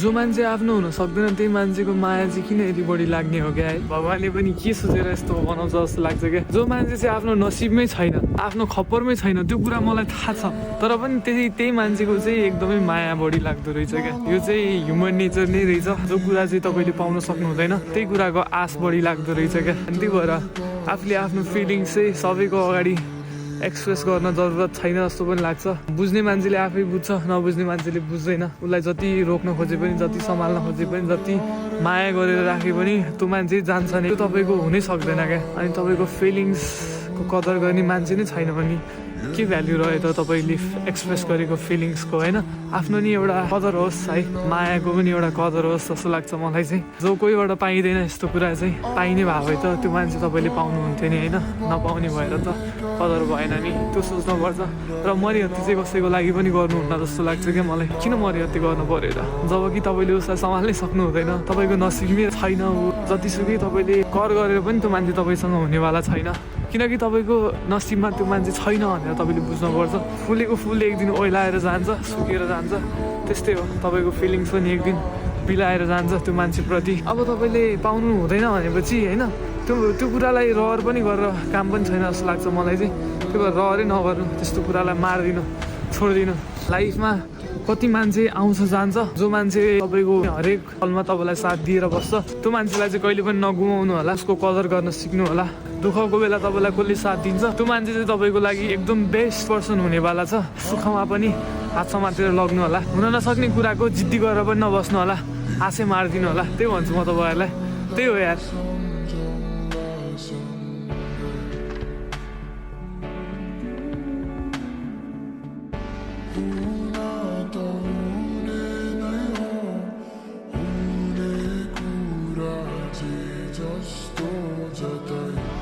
जो मान्छे आफ्नो हुन सक्दैन त्यही मान्छेको माया चाहिँ किन यति बढी लाग्ने हो क्या है भगवानले पनि के सोचेर यस्तो बनाउँछ जस्तो लाग्छ क्या जो मान्छे चाहिँ आफ्नो नसिबमै छैन आफ्नो खप्परमै छैन त्यो कुरा मलाई थाहा छ तर पनि त्यही मान्छेको चाहिँ एकदमै माया बढी लाग्दो रहेछ क्या यो चाहिँ ह्युमन नेचर नै रहेछ जो कुरा चाहिँ तपाईँले पाउन सक्नु हुँदैन त्यही कुराको आश बढी लाग्दो रहेछ क्या अनि त्यही भएर आफूले आफ्नो फिलिङ्स चाहिँ सबैको अगाडि एक्सप्रेस गर्न जरुरत छैन जस्तो पनि लाग्छ बुझ्ने मान्छेले आफै बुझ्छ नबुझ्ने मान्छेले बुझ्दैन उसलाई जति रोक्न खोजे पनि जति सम्हाल्न खोजे पनि जति माया गरेर राखे पनि त्यो मान्छे जान्छ नि त्यो तपाईँको हुनै सक्दैन क्या अनि तपाईँको फिलिङ्सको कदर गर्ने मान्छे नै छैन भने के भ्याल्यु रह्यो त तपाईँले एक्सप्रेस गरेको फिलिङ्सको होइन आफ्नो नि एउटा कदर होस् है मायाको पनि एउटा कदर होस् जस्तो लाग्छ मलाई चाहिँ जो कोहीबाट पाइँदैन यस्तो कुरा चाहिँ पाइने भए भए त त्यो मान्छे तपाईँले पाउनुहुन्थ्यो नि होइन नपाउने भएर त कदर भएन नि त्यो सोच्नुपर्छ र मरिहत्ती चाहिँ कसैको लागि पनि गर्नुहुन्न जस्तो लाग्छ क्या मलाई किन मरिहत्ती गर्नु पर्यो त जब कि तपाईँले उसलाई सम्हाल्नै सक्नु हुँदैन तपाईँको नसिबमै छैन ऊ जतिसुकै तपाईँले कर गरेर पनि त्यो मान्छे तपाईँसँग हुनेवाला छैन किनकि तपाईँको नसिबमा त्यो मान्छे छैन भनेर तपाईँले बुझ्नुपर्छ फुलेको फुल एक दिन ओइलाएर जान्छ सुकेर जान्छ त्यस्तै हो तपाईँको फिलिङ्स पनि एक दिन बिलाएर जान्छ त्यो मान्छेप्रति अब तपाईँले पाउनु हुँदैन भनेपछि होइन त्यो कुरालाई रहर पनि गरेर काम पनि छैन जस्तो लाग्छ मलाई चाहिँ त्यो भएर रहरै नगर्नु त्यस्तो कुरालाई मार्दिनु छोडिदिनु लाइफमा कति मान्छे आउँछ जान्छ जो मान्छे तपाईँको हरेक पलमा तपाईँलाई साथ दिएर बस्छ त्यो मान्छेलाई चाहिँ कहिले पनि नगुमाउनु होला उसको कदर गर्न सिक्नु होला दुःखको बेला तपाईँलाई कसले साथ दिन्छ त्यो मान्छे चाहिँ तपाईँको लागि एकदम बेस्ट पर्सन हुनेवाला छ सुखमा पनि हात समातेर लग्नु होला हुन नसक्ने कुराको जिद्दी गरेर पनि नबस्नु होला आशै मारिदिनु होला त्यही भन्छु म तपाईँहरूलाई त्यही हो यार जस्तो जतै